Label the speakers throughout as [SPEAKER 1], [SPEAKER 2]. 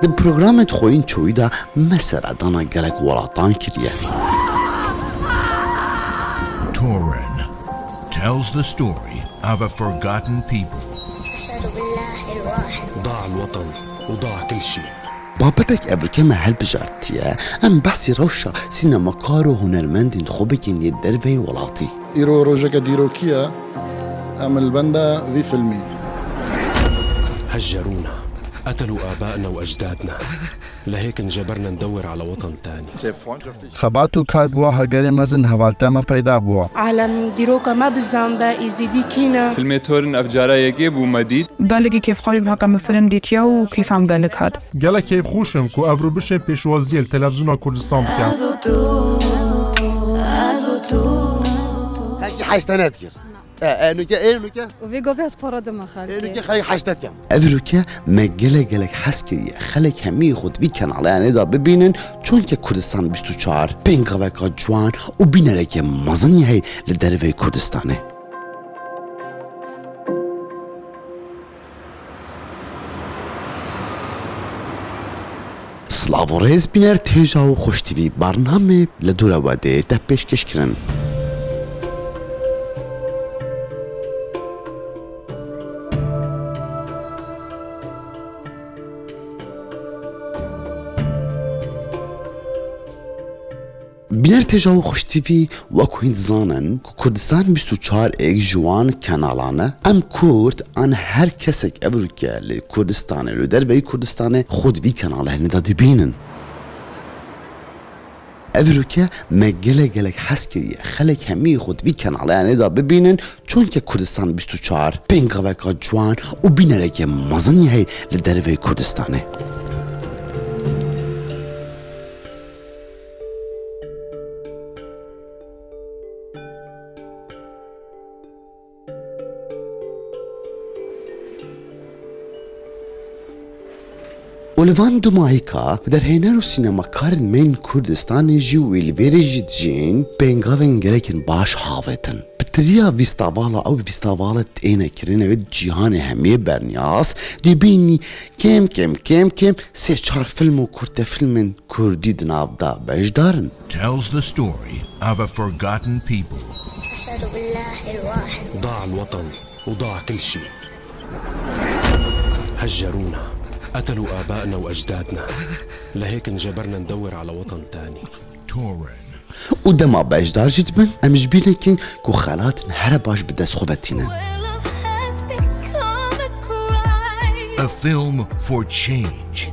[SPEAKER 1] د پروګرام خوین چویدا مسر ادانا گلک ولاتان کریه.
[SPEAKER 2] Turin tells the story of a forgotten people.
[SPEAKER 3] ضاع الوطن وضاع كل شيء.
[SPEAKER 1] بابتك ابريكا محل بجارتيا ام بحثي روشا سينما كارو هنرمند خوبكين يدرفي ولاتي
[SPEAKER 4] ايرو روجاكا ديروكيا ام البندا في فيلمي.
[SPEAKER 3] هجرونا، قتلوا آبائنا وأجدادنا، لهيك انجبرنا ندور على وطن تاني.
[SPEAKER 5] خباتو کار بوا هگری مزن حوالتا ما پیدا بوا.
[SPEAKER 6] عالم دیروکا ما بزنبا ایزیدی کینا.
[SPEAKER 7] فيلم تورن افجارا يجيب ومديد.
[SPEAKER 8] قالك كيف خويم هكا مثلا ديتيا وكيف عم قالك هاد.
[SPEAKER 9] قالك كيف خوشم كو افرو بشن بيشوازي التلفزيون كردستان بكان.
[SPEAKER 1] هاي حاجتنا كثير. نوكا
[SPEAKER 10] وفيجو فيها سبورة ما خالك
[SPEAKER 1] نوكا خلي حاجتك افروكا ما جلك حسكري خلك همي خود في كان على ندا ببينن چون که کردستان 24 بنگاوکا جوان و بینره که مزنی هی لدروی کردستانه. سلاوريز بينر تيجا و خوشتيوي برنامه لدورا واده ده پیشکش کرن. بینر تجاو خوشتیوی وکو هند زانن که کردستان 24 ایک جوان کانالانه ام کرد آن هر کسک افروکه لی کردستانه لو در بی کردستانه خود وی کاناله هنده دی بینن افروکه مگله گلک حس کریه خلک همی خود وی کاناله هنده ببینن چون که کردستان 24 بینگاوکا جوان و بینره که مزنی هی لدر بی کردستانه. ولفان دومايكا در هنر و سينما كارن من كردستان جي ويلفيري جين بينغاوين گلكن باش هاوتن بتريا فيستاوالا او فيستاوالا تينا كرينه و جيهان همي برنياس دي بيني كم سي چار فيلم و كرت فيلم كردي دناو دا بجدارن.
[SPEAKER 2] Tells the story of a forgotten people.
[SPEAKER 3] ضاع الوطن وضاع كل شيء. هجرونا، قتلوا آبائنا وأجدادنا، لهيك انجبرنا ندور على وطن تاني.
[SPEAKER 2] Turin.
[SPEAKER 1] ودما بجدار جدبن امش بينكين كو خالات هر باش بدس خوفتينن.
[SPEAKER 2] A film for change.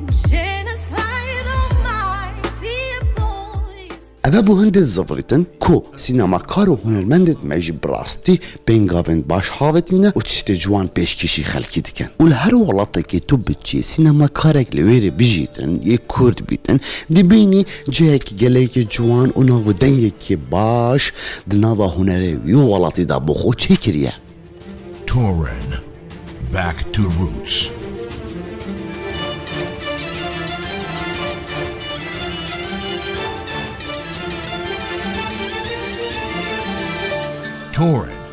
[SPEAKER 1] اوه بو هند الزفريتن كو سينما كارو هنرمندت ماجي براستي بينغاوين باش هاوتينه و تشتي جوان بيشكشي خلقي دكن والهر ولاطة كي توبتشي سينما كارك لويري بيجيتن يه كورد بيتن دي بيني جاك جاليك جوان و ناو دنگي باش دناوا هنري يو ولاطي دا بخو چه كريه.
[SPEAKER 2] Turin. Back to roots. Turin,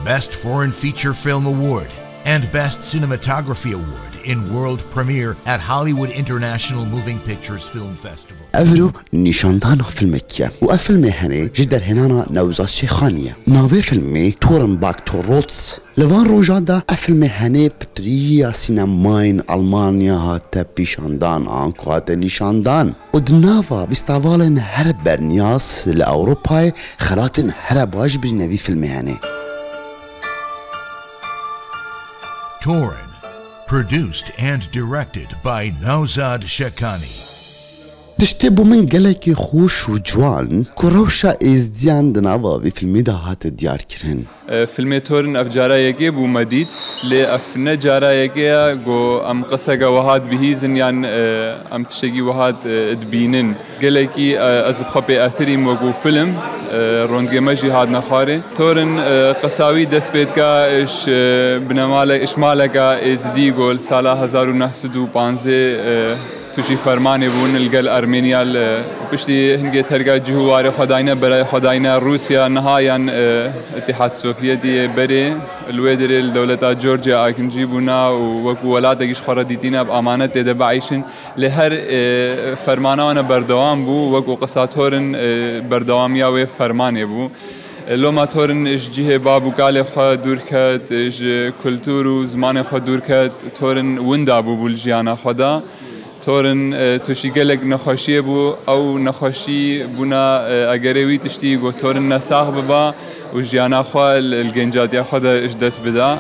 [SPEAKER 2] Best Foreign Feature Film Award and Best Cinematography Award in world premiere at Hollywood International Moving Pictures Film Festival.
[SPEAKER 1] افرو نشاندان فيلمكيا و فيلمي هني جدر هنانا نوزاز شيخانية ناوي فيلمي تورن باك تو روتس لوان روجادا فيلمي هني بتريا سينماين ألمانيا هاتا بيشاندان آنكو هاتا نشاندان ودنافا بيستوالن هر برنياس لأوروباي خلاتن هر باش بجنوي فيلمي هني.
[SPEAKER 2] Turin, produced and directed by Nowzad Shekani.
[SPEAKER 1] تشتبو من گلکی خوش و جوان کروشا ازدیان دناوا في فيلمي دا هات ديار كرهن.
[SPEAKER 7] فيلم تورن افجارا يجيب ومديد لافنا جارا يجيا جو ام قصقا وهاد بهيزن يعني ام تشتكي وهاد دبينن گلکی از خبي اثري موجو فيلم رونجي مجي هاد نخاري تورن قصاوي دس بيتكا اش بنمالك اش مالكا از ديغول سالا 1915 توشی فرمانه بون الگل ارمنیا پشتی هنگی ترگا جهوار خداینا برای خداینا روسیا نهایان اتحاد سوفیتی بره الویدر الدولت جورجیا آکنجی بونا و وکو ولادگیش خردیتینا بامانت ده بعیشن لهر فرمانان بردوام بو وکو قصاتورن بردوامیا و فرمانه بو لو ما تورن اش جهه بابو قال خو دور کت اش کلتور و زمان خو دور کت تورن وندا بو بولجیانا خدا تورن توشی گلگ نخاشی بو او نخاشی بونا اگروی تشتی گو تورن نساخ ببا و جیانا خو الگنجاتیا خدا اش دست بدا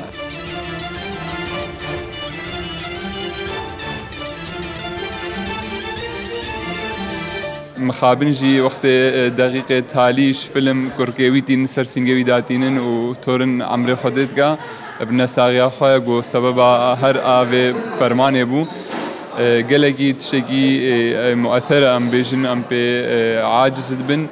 [SPEAKER 7] مخابنجي وقت دقيقة تاليش فيلم كوركيويتين سرسنجوي داتينن وتورن عمري خدتكا ابن ساغيا خويا جو سبب هر آوي فرمان بو قلقي تشكي مؤثرة ام بيجن ام بي عاجز بن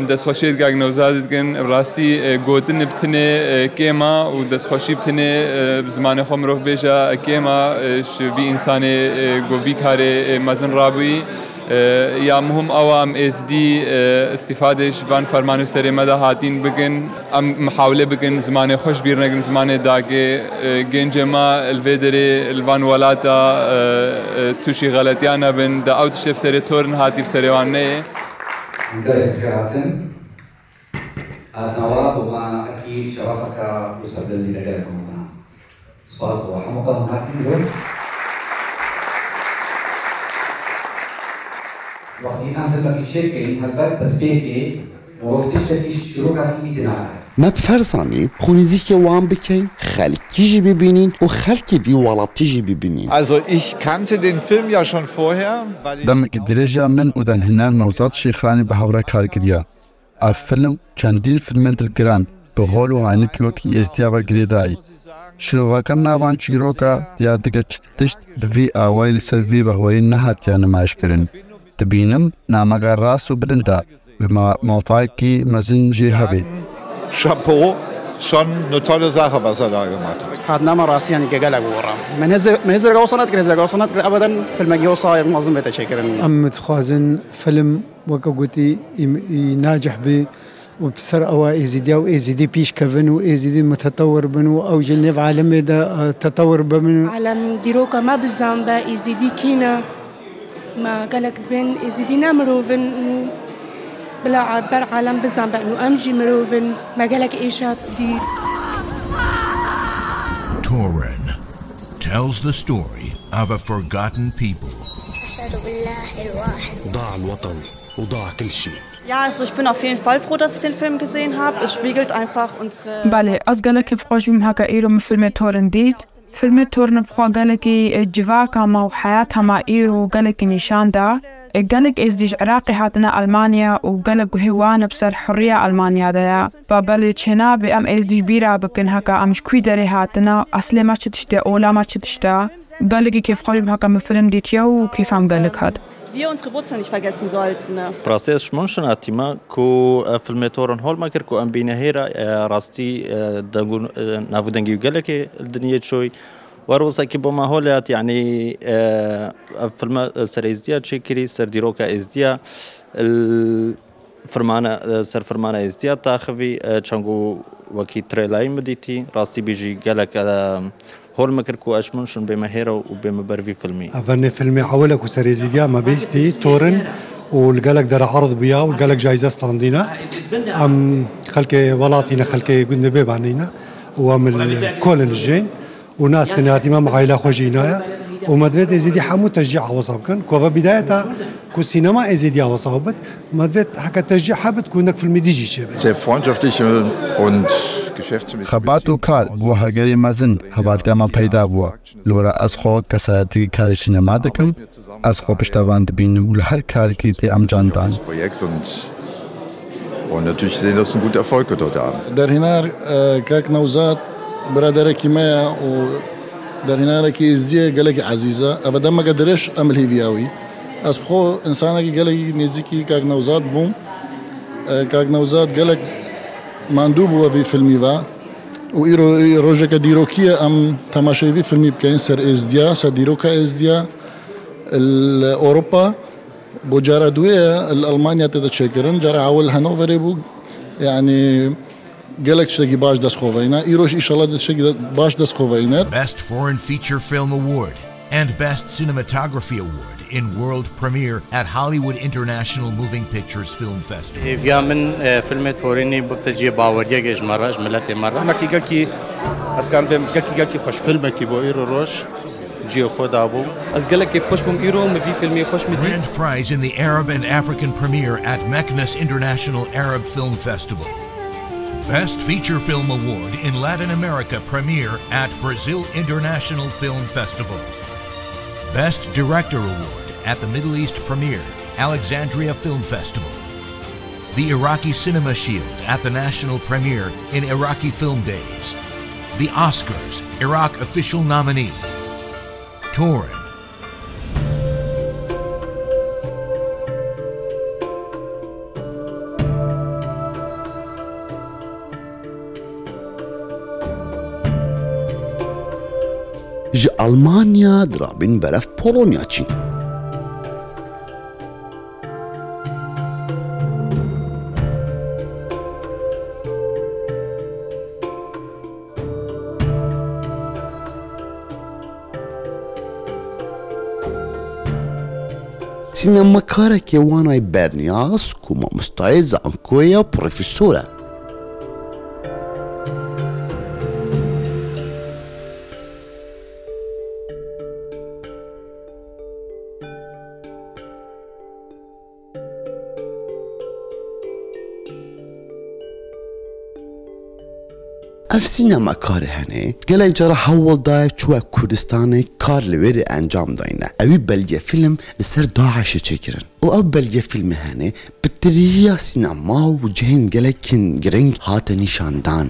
[SPEAKER 7] دست خوشید که نوزاد کن راستی گوتن بتنه کیما و دست خوشی بتنه زمان خم رو بیجا کیما شبی انسان گوبی کاره مزن رابوی یا مهم اوام اس دی استفادهش وان فرمانو سری مده هاتین بکن ام محاوله بکن زمان خوش بیر نگن زمان داگه گنج ما الفیدری الوان ولاتا توشی غلطیانا بن دا او تشف سری تورن هاتی بسری وان نه
[SPEAKER 11] خيراتن النواب وما اكيد شرفك يسبب لي لك مثلا سباس وحمقه هاتين وقتی هم فیلم شرکتی هلبت تسبیحی وقتش تکیش شروع کردیم دیدن.
[SPEAKER 1] ما بفرزاني خونيزي كوام بكين خلق تيجي ببينين وخلق بي ولا تيجي ببينين.
[SPEAKER 12] Also ich kannte den Film ja schon vorher, weil ich
[SPEAKER 5] دمك درجة من ودن هنا نوزاد شيخاني بهورا كاركريا. الفيلم كاندين فيلمين الجران بهول وعينك وكي ازديابا جريداي. شروع كنا وان شيروكا يادك تشت بفي اوائل سلفي بهورين نهات يعني ما يشكرن. تبينم نامغا راس وبرندا وموفاكي مزن جيهابي.
[SPEAKER 12] Chapeau, schon eine tolle Sache, was da gemacht hat.
[SPEAKER 13] هذا نام راسي يعني كجلا جورا من هزر قوصنات كره قوصنات أبدا في المجيوصة منظم بتشكرني.
[SPEAKER 14] أم تخازن فيلم وكقولي ناجح ب وبسر أو إزدي أو إزدي بيش كفن وإزدي متطور بنو أو جنب عالم ده تطور بمن.
[SPEAKER 6] عالم ديروكا ما بزامبا إزدي كينا ما قالك بين إزدي نامروفن بلا عبر عالم بزامبا إنه أمجي مروفن ما قالك إيشات دي.
[SPEAKER 2] Torin tells the story of a forgotten people.
[SPEAKER 3] ضاع الوطن وضاع كل شيء.
[SPEAKER 15] Ja, also ich bin auf jeden Fall froh, dass ich den Film gesehen habe. Es spiegelt einfach unsere.
[SPEAKER 8] بله از گله که فخوشیم هک ایرو فیلم تورن دید. فیلم تورن بخوا گله که جواکا ما و حیات ما ایرو گله که نشان دا. گله که ازدیج عراقی هاتنا ألمانيا و گله گهوان بسر حرية ألمانيا دا. فبله چنا به ام ازدیج بیرا بکن هک امش کوی داره هاتنا اصل ما چتشته اولا ما چتشته. گله که فخوشیم هک فیلم دیتیا و کیف هم گله کد.
[SPEAKER 15] Wir unsere Wurzeln nicht vergessen sollten.
[SPEAKER 16] Proses منشناتیما کو فیلم تورن هول ماکر کو ام بینه هیرا راستی دنگون نافودنگی گله الدنيا شوي وروسا کی بما هولات يعني فيلم سريزديا تشكري سرديروكا ازديا فرمانه سر فرمانه ازديا تاخوي چانگو وكي تريلاي مديتي راستی بيجي گله هول مكر كو أشمنشن بمهيرة وبمبرفي فيلمي.
[SPEAKER 17] أفني فيلمي عولك وسريزيديا ما بيستي تورن والقالك در عرض بيا والقالك جايزة ستاندينا أم خلك ولاتينا خلك قلنا بيبانينا وعمل كل الجين وناس تناتي ما عائلة خوجينايا ومدفت إزيدي حمو تشجيع وصابكن كوفا بداية كو سينما إزيدي وصابت مدفت حكا تشجيع حبت كونك فيلم ديجي شبه.
[SPEAKER 12] Sehr freundschaftlich und
[SPEAKER 5] خباتو کار بو هگری مزن حوالت ما پیدا بو لورا از خو کساتی کار سینما دکم از خو پشتواند بین ول هر کار کی تی ام جاندان
[SPEAKER 12] Projekt und natürlich sehen, dass ein guter Erfolg wird heute Abend.
[SPEAKER 4] در هنار كاك نوزات برادر كيمايا و در هنار كي ازدي قالك عزيزة أبدا ما قدرش أمل هيفياوي أسبخو إنسانك قالك نزيكي كاك نوزات بوم كاك نوزات قالك ماندوب هو في فيلمي ذا وإيرو روجا كديروكيا أم تماشي في فيلمي بكين سر إزديا سر ديروكا إزديا أوروبا بو جارة دوية الألمانيا تتشكرن جارة عول هانوفر بو يعني قالك تشتكي باش دس خوفينا إيروش إن شاء الله تشتكي باش دس خوفينا.
[SPEAKER 2] Best Foreign Feature Film Award and Best Cinematography Award in world premiere at Hollywood International Moving Pictures Film Festival.
[SPEAKER 13] فيا من فيلم توريني بفتجي باوريا جيش مرة جملتي مرة.
[SPEAKER 18] ما كي قالكي أسكان بهم قالكي خوش.
[SPEAKER 19] فيلم كي بو إيرو روش جي خود أبو.
[SPEAKER 18] أسقالك كيف خوش بهم إيرو ما في فيلمي خوش مديد.
[SPEAKER 2] Grand prize in the Arab and African premiere at Meknes International Arab Film Festival. Best Feature Film Award in Latin America premiere at Brazil International Film Festival. Best Director Award at the Middle East premiere, Alexandria Film Festival. The Iraqi Cinema Shield at the national premiere in Iraqi Film Days. The Oscars, Iraq official nominee. Torin.
[SPEAKER 1] ji Almanya dirabin beref Polonya çî. Sinemakareke wanay bernias ku mamostayê zankoya profesor e. اف سینما کار هنه گله جرا حول دای چوه کردستان کار لوری انجام داینه اوی بلگه فیلم لسر داعش چکرن او بلگه فیلم هنه بطریه سینما و جهن گله کن گرنگ هات نشاندان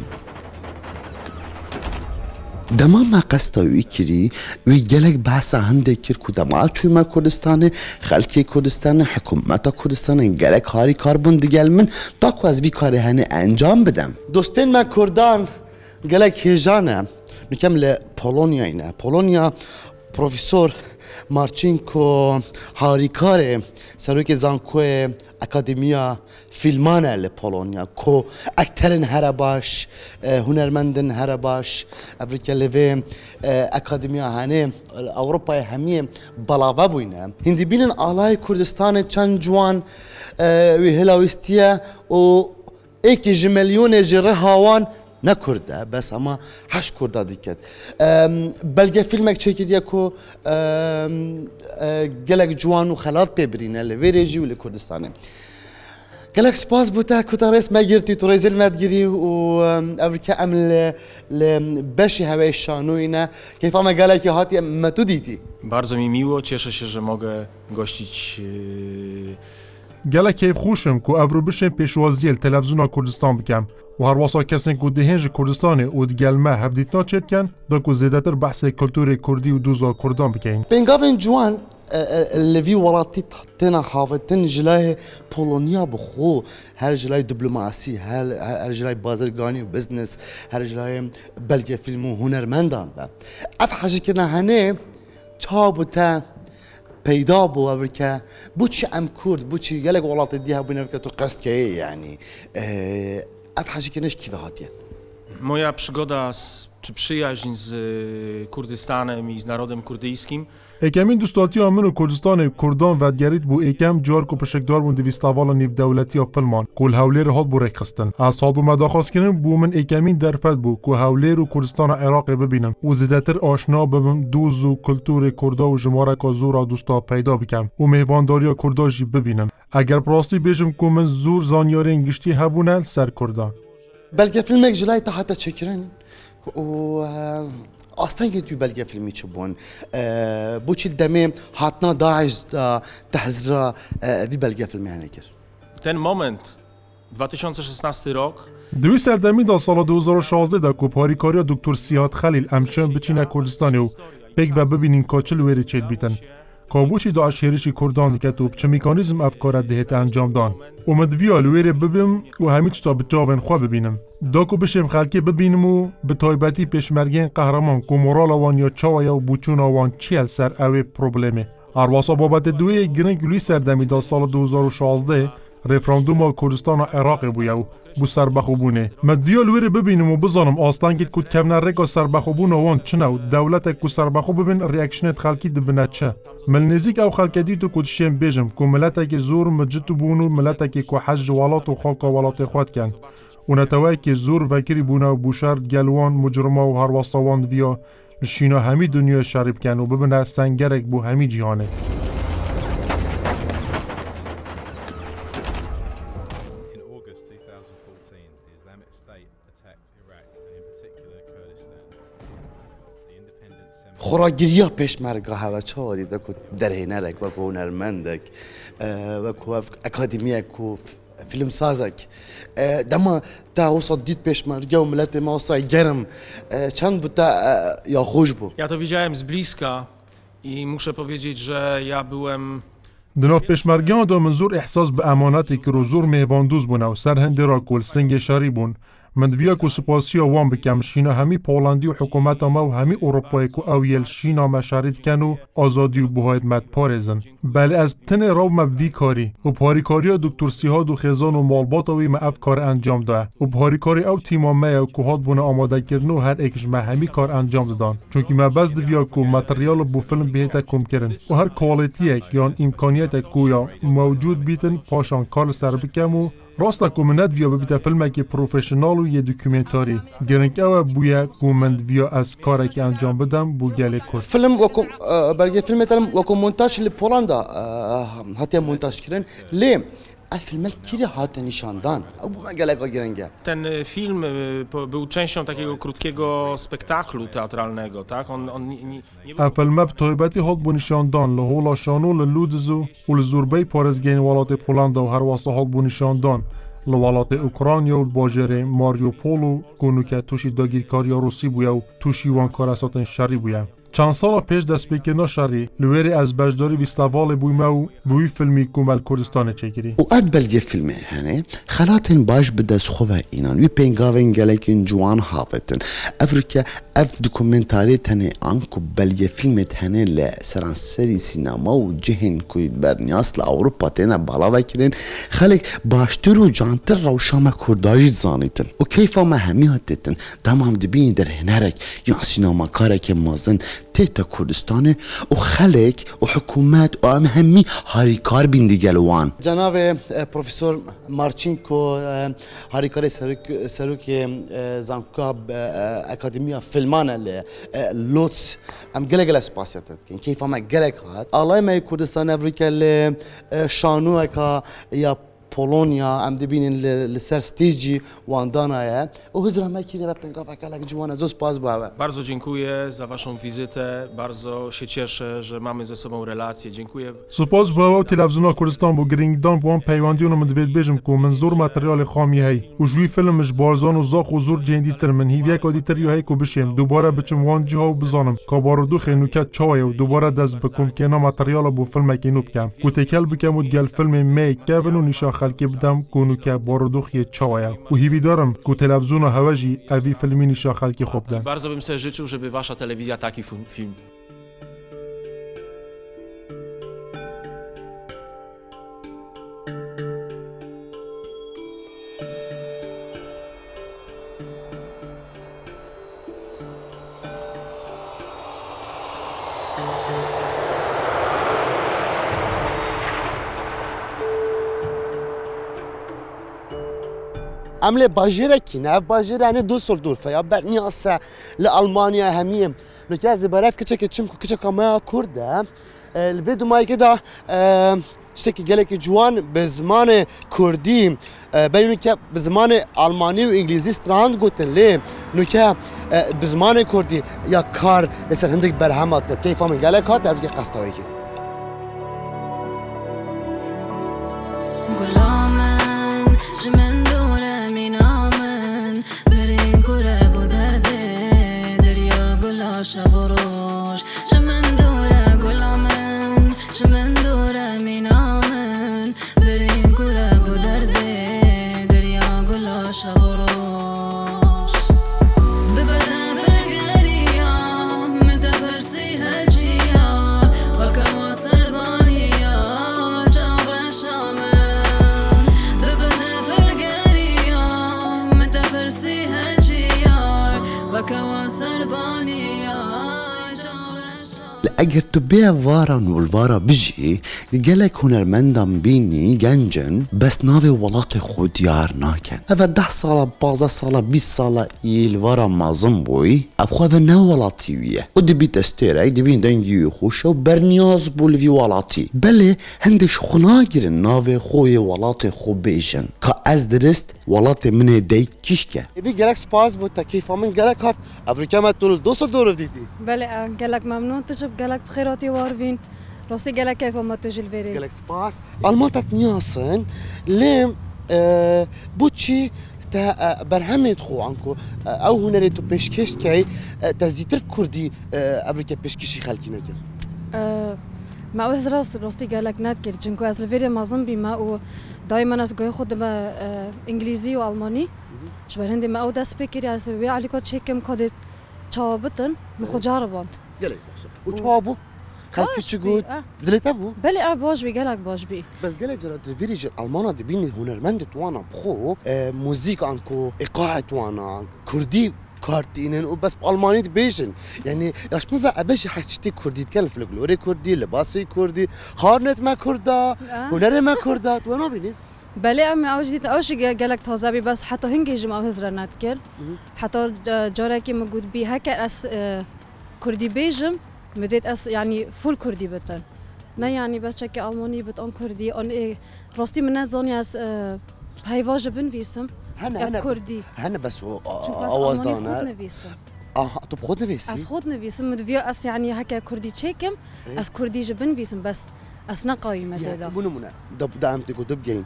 [SPEAKER 1] دما ما قصد اوی کری وی گلک بحثا هنده کر که دما چوی کردستان خلکی کردستان حکومت کردستان گلک هاری کار بند گل من تا که از وی کار هنه انجام بدم دوستین ما کردان گلک هیجانه نکمل پولونیا اینه پولونیا پروفیسور مارچینکو هاریکاره سروک زانکوی اکادمیا فیلمانه لپولونیا کو اکترین هر باش هنرمندن هر باش افریقا لوی اکادمیا هنه اوروپای همیه بلاوه بوینه هندی بینن آلای کردستان چند جوان وی هلاویستیه و ایکی جملیون جره هاوان نکرده بس اما هش کرده دیکت بلگه فیلمک چکیدیه که گلک جوان و خلات ببرینه لوی ریجی و لکردستانه گلک سپاس بوده که تا رئیس مگیرتی تو رئیس المدگیری و امریکا عمل بشی هوای شانوینه کیف اما گلک هاتی متو دیدی
[SPEAKER 18] Bardzo mi miło, cieszę się, że mogę gościć
[SPEAKER 9] گله کیف خوشم که افرو بشن پیشوازی تلویزیون کردستان بکم و هر واسه کسی که دهنج کردستان و دگلمه هفدیتنا چید کن دا که زیادتر بحث کلتور کردی و دوزا کردان بکن.
[SPEAKER 1] بنگاوین جوان لوی ولاتی تنا حافتن جلای پولونیا بخو هر جلای دیپلماسی هر جلای بازرگانی و بزنس هر جلای بلکه فیلم و هنرمندان با اف حاجی کنه هنه چابوته پیدا بو ورکه بو چی ام کرد بو چی گلک ولات دیها بو نرکه تو قصد که یعنی اف حاجی کنش کی هاتیه
[SPEAKER 18] Moja przygoda czy przyjaźń z Kurdystanem i z narodem kurdyjskim
[SPEAKER 9] اکمین دوستاتی آمن کردستان کردان و دیگریت بو اکم جار کو پشکدار بون دویستاوالا نیو دولتی فلمان کل هولیر هات بو رکستن از هات بو مداخواست کنن بو من اکمین درفت بو کو هولیر و کردستان عراق ببینم و زیادتر آشنا ببم دوز و کلتور کردا و جماره کا زورا دوستا پیدا بکم و مهوانداری کردا جی ببینم اگر پراستی بیجم کو من زور زانیار انگشتی هبونن سر کردان
[SPEAKER 1] بلکه فیلمک جلای تحت چکرن و اصلا که توی بلگه فیلمی چه بون بوچی دمه هاتنا داعش تحذر وی بلگه فیلمی هنه کرد
[SPEAKER 18] ten moment 2016 rok
[SPEAKER 9] دوی سردمی دا سال 2016 دا کوپاری کاریا دکتر سیاد خلیل امشن بچینه کردستانی و بگ و ببینین کاچل ویری چید بیتن کابوچی داعش هریشی کردان دیکت و چه میکانیزم افکار دهت انجام دان اومد ویال ویری ببیم و همیچ تا بچاون خواه ببینم داکو بشم خلکی ببینم و به تایبتی پیشمرگین قهرمان که مورال وان یا چاویا و بوچون وان چیل سر اوی پروبلمه هرواسا بابت دوی گرنگ لوی سردمی دا سال 2016 رفراندوم کردستان عراق بویو بو سربخوبونه مدویا لویر ببینم و بزانم آستان که کد کمنا ریکا سربخوبونه وان چنو دولت که سربخو ببین ریاکشنت خلکی دبنه چه مل نزیک او خلکدی تو کد شیم بیجم که ملت که زور مجتو بونو ملت که حج والات و خلق والات خود کن و نتوای که زور وکری بونه و بوشرد گلوان مجرمه و هرواساوان ویا نشینا همی دنیا شریب کن و ببینه سنگرک بو همی جهانه
[SPEAKER 1] خوراگیریا پیشمرگا هواچه ها دیده که درهنرک و که هنرمندک و که اکادمیک و فیلم سازک دما تا وصل دید پیشمرگا و ملت ما وصل گرم چند بود یا خوش بود.
[SPEAKER 18] Ja to widziałem z bliska i muszę powiedzieć, że ja byłem
[SPEAKER 9] دناف پیشمرگان دا منظور احساس به امانتی که رو زور میواندوز بونه و سرهنده را کل سنگ شاری بون مندویا کو سپاسی وان بکم شینا همی پولندی و حکومت ما و همی اروپای کو اویل شینا مشارید کنو آزادی و بهایت مد پارزن بله از تن راو مبدی کاری و پاریکاری دکتر سیهاد و خزان و مالباتوی معف کار انجام ده و پاریکاری او تیما ما و کوهات بونه آماده کردن هر اکش ما همی کار انجام دادن چونکی ما بس دویا کو متریال بو فیلم بهتا کم کردن و هر کوالیتی یا امکانیت کو یا موجود بیتن پاشان کار سر بکم و راستا کومند ویا ببیت فیلم که پروفشنال و یه دکومنتاری گرنگ او بویا کومند ویا از کاری که انجام بدم بو گله کرد
[SPEAKER 1] فیلم وکم برای فیلم تلم وکم مونتاژ لپولندا حتی مونتاژ کردن لی الفيلم كيري هات نشاندان ابو گله گرنگه
[SPEAKER 18] ten film był częścią takiego krótkiego spektaklu teatralnego, tak?
[SPEAKER 9] الفيلم بتويبتي هات بو نشاندان لهولا شانو للودزو ولزوربي پارزگین ولات پولندا و هر واسه هات بو نشاندان لولات اوکراینیا و باجر ماریوپول گونو که توشی داگیرکاریا روسی بویا و توشی وان کاراساتن شری بویا چند سال پیش دست بکنه شری لوری از بجداری بیستوال بویمه و بوی فیلمی کومل کردستان چکری
[SPEAKER 1] و قبل یه فیلمه هنه خلاتن باش بدست خواه اینان وی پنگاوین گلکن جوان حافتن افریکا اف دوکومنتاری تنه آنکو بل یه فیلمت هنه لسرانسری سینما و جهن کوید برنیاس لأوروپا تنه بالا وکرین خلق باشتر و جانتر روشام کرداجی زانیتن و کیفا ما همی هاتتن دامام دبین در هنرک یا سینما کارک مازن تيتا كردستان وخلق وحكومات وأهمي هاريكار بين ديجلوان جناب بروفيسور مارچينكو هاريكار سروك زانكاب أكاديمية فيلمانا لوتس أم جلجل سباسيتات كيف ما جلك هاد الله ما كردستان أفريقيا شانو يا پولونیا ام دبینن لسر ستیجی واندانایه و هزار ما کیره بپنگا فکلک جوانه زوز پاس باوه.
[SPEAKER 18] Bardzo dziękuję za waszą wizytę. Bardzo się cieszę, że mamy ze sobą relacje. Dziękuję.
[SPEAKER 9] سپاس باو تلویزیون کردستان بو گرینگدان بو پیوندیون من دوید بیجم کو منظور ماتریال خامی هی و جوی فیلمش بارزان و زاخ و زور جندی تر من هی یک ادی تر یه کو بشیم دوباره بچم وان جها و بزانم که باردو خنوکت چای و دوباره دست بکم که نه ماتریال بو فیلم کینوب کم کو تکل بکم و گل فیلم می کون و نشا خلکی بدم کونو که باردوخ یه چای و هیوی دارم کو تلویزیون هواجی اوی فیلمی نشا خلکی خوب دم.
[SPEAKER 18] Bardzo bym sobie życzył, żeby wasza telewizja taki film.
[SPEAKER 1] عمله باجره كنا باجره يعني دوسلدورف يا برنياسا لألمانيا هميم نكاز براف كتشك تشمكو كتشك ما كرده الفيديو ماي كده تشتكي قالك جوان بزمان كردي بينو كا بزمان ألماني وإنجليزي ستراند قلتن ليه نكا بزمان كردي يا كار لسر هندك برهمات كيف من قالك هات أرجع قصتويكي
[SPEAKER 20] شغروش شمن دوره گلامن شمن دوره مینامن برین گله گدرده دریا گلا شغروش ببته برگریا متبرسی هرچیا وکم بكوا سربانية
[SPEAKER 1] اگر تو بیا وارن والوارا بجی گلک هنرمندم بینی گنجن بس ناوی ولات خود یار ناکن اوه 10 ساله 15 ساله 20 ساله ایلوارا مازم بوی ابخواه و نو ولاتی ویه و دبی تستیره دبین دنگی خوش و برنیاز بولوی ولاتی بله هندش خنا گیرن ناوی خوی ولات خوب بیشن که از درست ولات منه دی کشکه
[SPEAKER 21] بی گلک سپاس بود تا کیفا من گلک هات افریقا ما طول 200 دور دیدی
[SPEAKER 10] بله گلک ممنون تجب گلک بخیراتی واروین راستی گلک کیفا ما تجل ویری
[SPEAKER 21] گلک سپاس آلمان تتنیاسن لیم بوچی تا برهمت خو عنكو او هنري تو بيشكش كي تزيتر كردي افريكا بيشكشي خلكي نكر
[SPEAKER 10] ما اوز راستي قالك نادكر جنكو از الفيديو مازن بما و دائما از جوي خود با انجليزي و الماني شبر هندي ما او داس بكري از وي عليكو تشيكم كود تشابتن مخو جاربانت
[SPEAKER 21] قالك و تشابو خلكي تشغود بدلت ابو
[SPEAKER 10] بلي باش بي قالك باش بي
[SPEAKER 21] بس قالك جرات الفيديو المانا دي بيني هنرمند توانا بخو موزيك عنكو ايقاع توانا كردي كارتينن وبس بالماني بيشن يعني اش مفا ابش حشتي كردي تكلم في الجلوري كردي لباسي كردي خارنت ما كردا هنر ما كردا وانا بيني
[SPEAKER 10] بلي عمي اوج ديت اوش قالك تهزابي بس حتى هنجي جمع هزرنات كل حتى جاركي موجود بي هكا اس كردي بيجم مديت اس يعني فول كردي بتن نا يعني بس شكي الماني بتون كردي اون ايه راستي من زوني اس هاي واجب بنفيسم
[SPEAKER 21] هنا
[SPEAKER 10] كردي
[SPEAKER 21] هنا بس اواز دانا طب خود نفيسي
[SPEAKER 10] اس خود نفيسم مدفيو اس يعني هكا كردي تشيكم اس كردي جبن فيسم بس اسنا قايمه هذا
[SPEAKER 21] بونو منا دب دامتي دب جين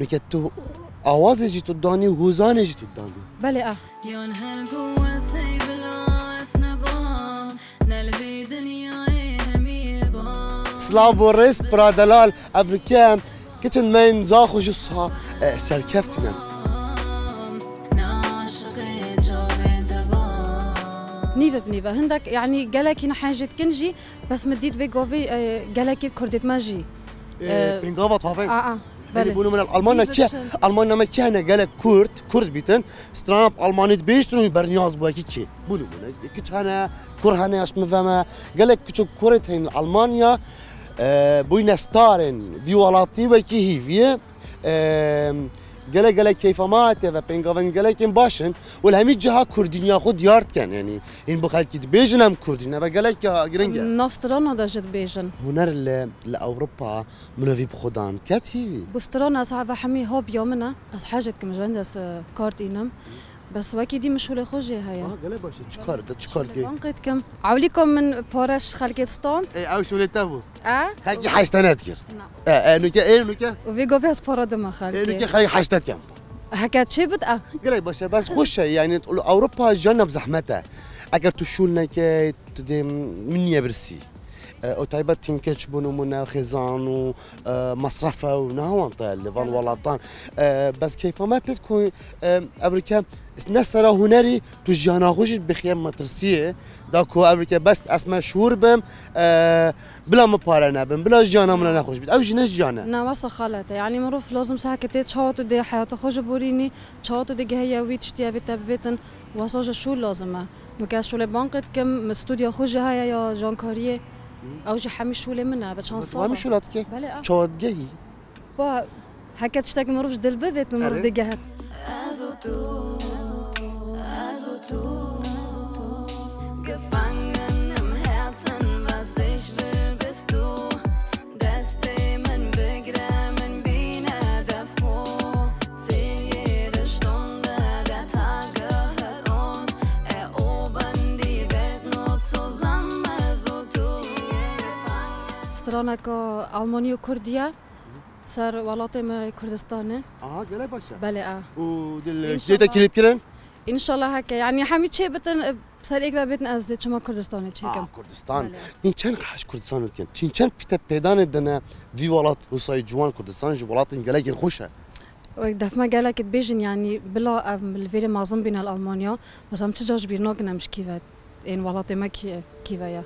[SPEAKER 21] نكتو اواز جيتو داني وهوزان جيتو داني
[SPEAKER 10] بلي
[SPEAKER 20] يونها جوا سيبلا اسنبا نلفي دنيا هميبا
[SPEAKER 21] سلافو ريس برادلال افريكان كتن مين زاخو جصها سركفتنا
[SPEAKER 10] نيفا هندك يعني قالك هنا حاجة كنجي بس مديت في جوفي قالك كردت ماجي
[SPEAKER 21] بنقافة طافين
[SPEAKER 10] بله
[SPEAKER 21] بيقولوا من الالمان كي المان ما كان قالك كرد بيتن ستراب الماني بيشترون برنياز بو كي بيقولوا من كي انا كرهنا اش مفهمه قالك كي كرت هين المانيا بوينا ستارن فيولاتي وكي هي قالك كيف مات فبينغافن قالك باشن والهمي جهه كردين ياخذ يارد كان يعني ان بخالك بيجن هم كردين قالك جرينجا
[SPEAKER 10] نفسترانا داجت بيجن
[SPEAKER 21] هنر لاوروبا منوي بخدان كاتي
[SPEAKER 10] بسترانا صعب حمي هوب يومنا اس حاجتكم جندس كارتينم بس واكي دي مش ولا خوجي هيا
[SPEAKER 21] قال باش تشكرتي
[SPEAKER 10] نقيتكم عوليكم من بارش خلقت ستوند
[SPEAKER 21] او شو اللي تابو خلقي حاجتنا كثير نوكا
[SPEAKER 10] وفيجو فيها سبورة دم خلقي
[SPEAKER 21] نوكا خلقي حاجتات كم
[SPEAKER 10] هكا تشبت
[SPEAKER 21] قال بس خوش يعني تقول اوروبا جنب زحمتها اگر تشولنا كي مني برسي وتعبت تنكتش بنو منا خزان ومصرفة ونهوان طال لفال ولطان بس كيف ما تكون أمريكا نسرة هنري تجانا خوش بخيام مدرسية داكو أمريكا بس اسمه شهور بم بلا مبارنة بم بلا جانا منا نخوش بيت أو جناش جانا
[SPEAKER 10] نواسا خالته يعني مروف لازم ساكتي تشاطو دي حياته خوش بوريني تشاطو دي جهيا ويتشتيا بتبفتن واساج شو لازمه مكاش شو لبانقت كم استوديو خوش هيا يا جانكاريه او جي حمي شولي منها بتشان صار
[SPEAKER 21] حمي شولاتكي شوات جاي
[SPEAKER 10] با هكا تشتاق مروفش دلبفت من مرد جهت
[SPEAKER 20] ازوتو
[SPEAKER 10] سترانا كا ألمانيا وكردية صار ولاتي كردستاني
[SPEAKER 21] قال باشا
[SPEAKER 10] بله
[SPEAKER 21] ودل جيتا كليب كيرن
[SPEAKER 10] ان شاء الله هكا يعني حميد شيء بتن صار إيجابي بتن أزدي شما كردستاني شيء كم
[SPEAKER 21] كردستان إن كان حاش كردستان وتين إن كان بيتا بيدان دنا في ولات وصاي جوان كردستان جوالات إنجليزي خوشة
[SPEAKER 10] دف ما قالك بيجن يعني بلا الفيديو معظم بين الألمانيا بس هم تجاج بيرناقنا مش كيفات إن ولاتي ما كيفايا